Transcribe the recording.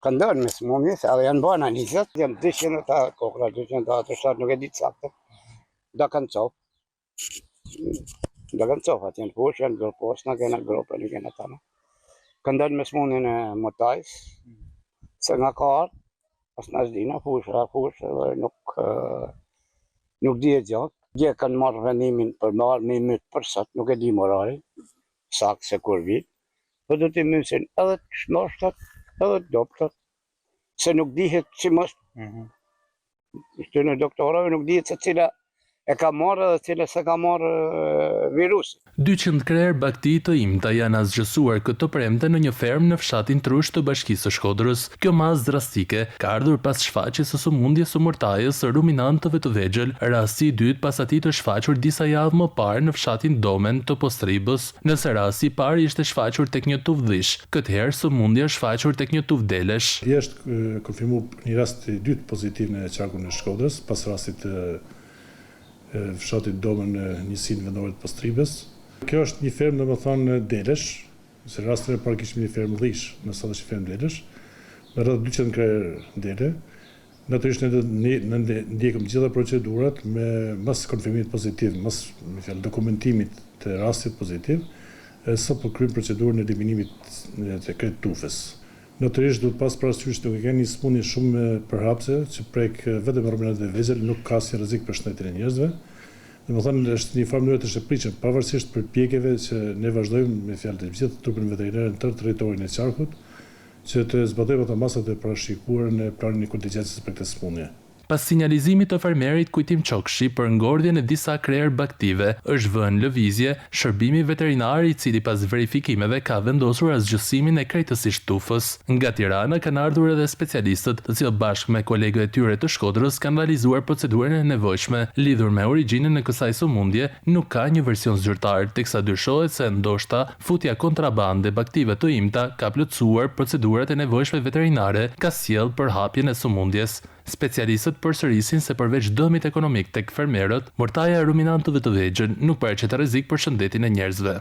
Ka ndërë me smundje, se edhe janë bërë analizat, janë 200 ta kokra, 200 ta të shtatë, nuk e ditë saktë. Da kanë copë. Da kanë copë, atë janë fushë, janë grupos, në kena grupe, në kena tana. Ka ndërë me smundjen e motajs, se nga ka ardhë, pas në ashdina, fushë, dhe nuk di e gjatë. Dje kanë marrë vendimin për marrë me mytë për sot, nuk e di morari, sakë se kur vitë, për do t'i mysin edhe të shnoshtat, edhe të doptat, se nuk dihet që mështë, ishte në doktorave nuk dihet se cila e ka marrë dhe cila se ka marrë virusi. 200 krerë bakti të imta janë asgjësuar këtë premte në një fermë në fshatin Trush të Bashkisë së Shkodrës. Kjo masë drastike ka ardhur pas shfaqjes së sëmundjes së murtajës së ruminantëve të vegjël, rasti i dytë pas atij të shfaqur disa javë më parë në fshatin Domen të Postribës. Nëse rasti i parë ishte shfaqur tek një tufdhish, këtë herë sëmundja shfaqur tek një tufdelesh. Është konfirmuar një rast i dytë pozitiv në qarkun e Shkodrës pas rastit të fshatit Domen në njësinë vendore të Postribës. Kjo është një fermë domethënë delesh, se rastin e parë kishim një fermë dhish, në sot është një fermë delesh, me rreth 200 krerë dele. Natyrisht ne ndjekëm gjitha procedurat me mas konfirmimit pozitiv, mas dokumentimit të rastit pozitiv, sa po kryejm procedurën e eliminimit të këtij tufës. Natyrisht duhet pas parasysh nuk e kanë një smundje shumë përhapse, që prek vetëm ruminantët e vegjël, nuk ka asnjë rrezik për shëndetin e njerëzve. Domethënë është një farë mënyrë të shpërbliqem, pavarësisht përpjekjeve që ne vazhdojmë me fjalë të gjithë trupin veterinar në tërë territorin e qarkut, që të zbatojmë ato masat e parashikuara në planin e kontingjencës për këtë smundje. Pas sinjalizimit të fermerit Kujtim Çokshi për ngordhjen e disa krerë baktive, është vënë lëvizje shërbimi veterinar i cili pas verifikimeve ka vendosur asgjësimin e krejtësisht tufës. Nga Tirana kanë ardhur edhe specialistët, të cilët bashkë me kolegët e tyre të Shkodrës kanë realizuar procedurën e nevojshme lidhur me origjinën e kësaj sëmundje. Nuk ka një version zyrtar, teksa dyshohet se ndoshta futja kontrabande baktive të imta ka plotësuar procedurat e nevojshme veterinare, ka sjellë përhapjen e sëmundjes. Specialistët përsërisin se përveç dëmit ekonomik tek fermerët, murtaja e ruminantëve të vegjël nuk paraqet rrezik për shëndetin e njerëzve.